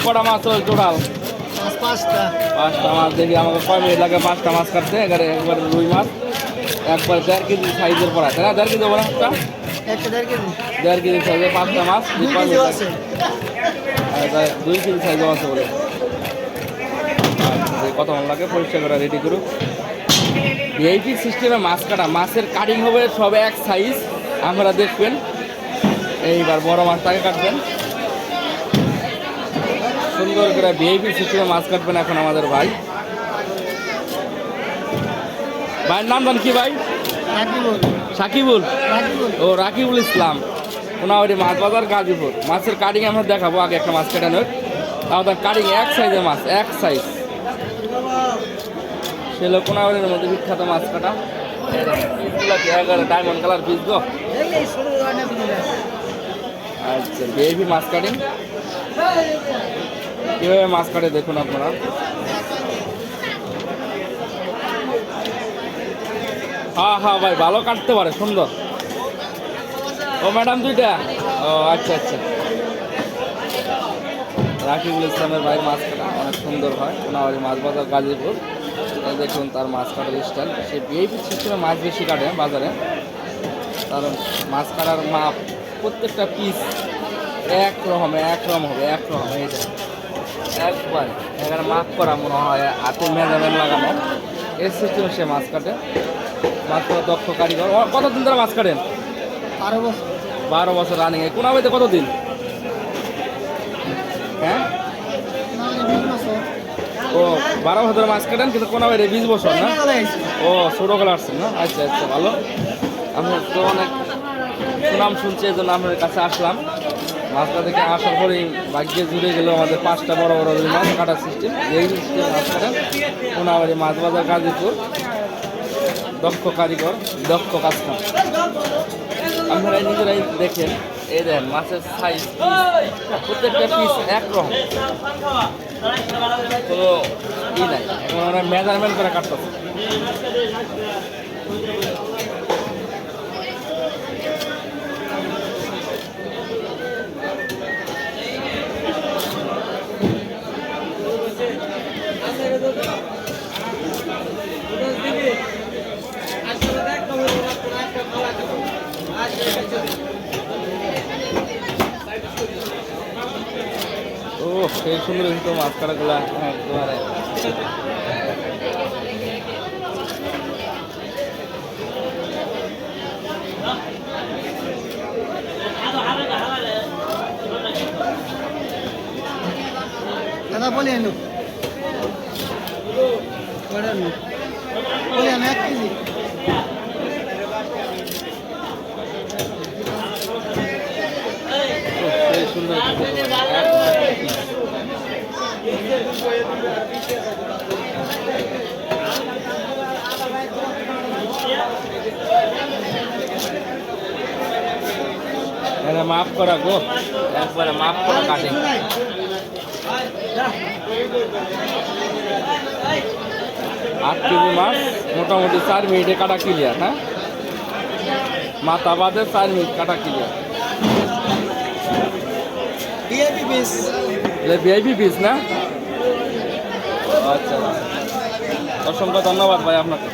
কটা মাছ টোটাল? পাঁচটা মাছ। দেখি আমাকে কয় মিনিট লাগে 5টা মাছ কাটতে? একবারে রুই মাছ একবার 1.5 কেজি সাইজের পড়া, তাই না? 1.5 কেজি ওরা একটা 1.5 কেজি সাইজের 5টা মাছ। 2 কেজি সাইজও আছে বলে। কত মন লাগে পরিষ্কার করে রেডি করুক। ভিআইপি সিস্টেমে মাছ কাটা, মাছের কাটিং হবে সব এক সাইজ। আপনারা দেখবেন এইবার বড় মাছটাকে কাটবেন সুন্দর করে। ভিআইপি সিস্টেমে মাছ কাটবেন এখন আমাদের ভাই। ভাইয়ের নাম জান কি ভাই? সাকিবুল। ও রাকিবুল ইসলাম, কোনাবাড়ি মাছ বাজার, গাজীপুর। মাছের কাটিং আমরা দেখাবো। আগে একটা মাছ কাটানোর, আমাদের কাটিং এক সাইজের মাছ, এক সাইজ। সেগুলো কোনাবাড়ির মধ্যে বিখ্যাত মাছ কাটা। ডায়মন্ড কালার পিস গো। আচ্ছা, ভিআইপি মাছ কাটিং কীভাবে মাছ কাটে দেখুন আপনারা। হ্যাঁ ভাই, ভালো কাটতে পারে, সুন্দর। ও ম্যাডাম 2টা? ও আচ্ছা। রাকিবুল ইসলামের ভাই মাছ কাটা অনেক সুন্দর হয়, কোনাবাড়ি মাছ বাজার, গাজীপুর। দেখুন তার মাছ কাটার স্টাইল। সে ভিআইপি সিস্টেমে মাছ বেশি কাটে বাজারে। কারণ মাছ কাটার মাপ প্রত্যেকটা পিস একরকম হবে। এইটা একবার এখানে মাপ করা মনে হয়, হাতে মেজারমেন্ট লাগানো। এই সিস্টেমে সে মাছ কাটে। মাছ কাটা দক্ষ কারিগর। কতদিন ধরে মাছ কাটেন? 12 বছর রানিং। কোনাবাড়িতে কতদিন? হ্যাঁ, ও 12 বছর ধরে মাছ কাটেন, কিন্তু কোনাবাড়ি 20 বছর না? ও ছোটোবেলা আসছেন না? আচ্ছা, ভালো। আমি তো অনেক সুনাম শুনছি, এই জন্য আপনার কাছে আসলাম। মাছটা থেকে আসার পরেই ভাগ্যে জুড়ে গেল আমাদের 5টা বড় রুই মাছ কাটার সিস্টেম। এই সিস্টেম মাছ কাটেন কোনাবাড়ি মাছ বাজার, গাজীপুর। দক্ষ কারিগর, দক্ষ কাস্টমার। আপনারা নিজেরাই দেখেন। এই দেখেন মাছের সাইজ, প্রত্যেকটা পিস একরকম, কোনো নাই। এখন আমরা মেজারমেন্ট করে কাটতেছি। ও সেই সুন্দর কিন্তু মাছ কাটাগুলা একেবারে। দাদা বলে এলো বলে 1 কেজি। সেই সুন্দর মাফ করা গো, একবারে মাফ করা কাটিং। 8 কেজি মাছ মোটামুটি 4 মিনিটে কাটা ক্লিয়ার। হ্যাঁ, মাথা বাদে 4 মিনিট কাটা ক্লিয়ার। ভিআইপি পিস না? আচ্ছা, অসংখ্য ধন্যবাদ ভাই আপনাকে।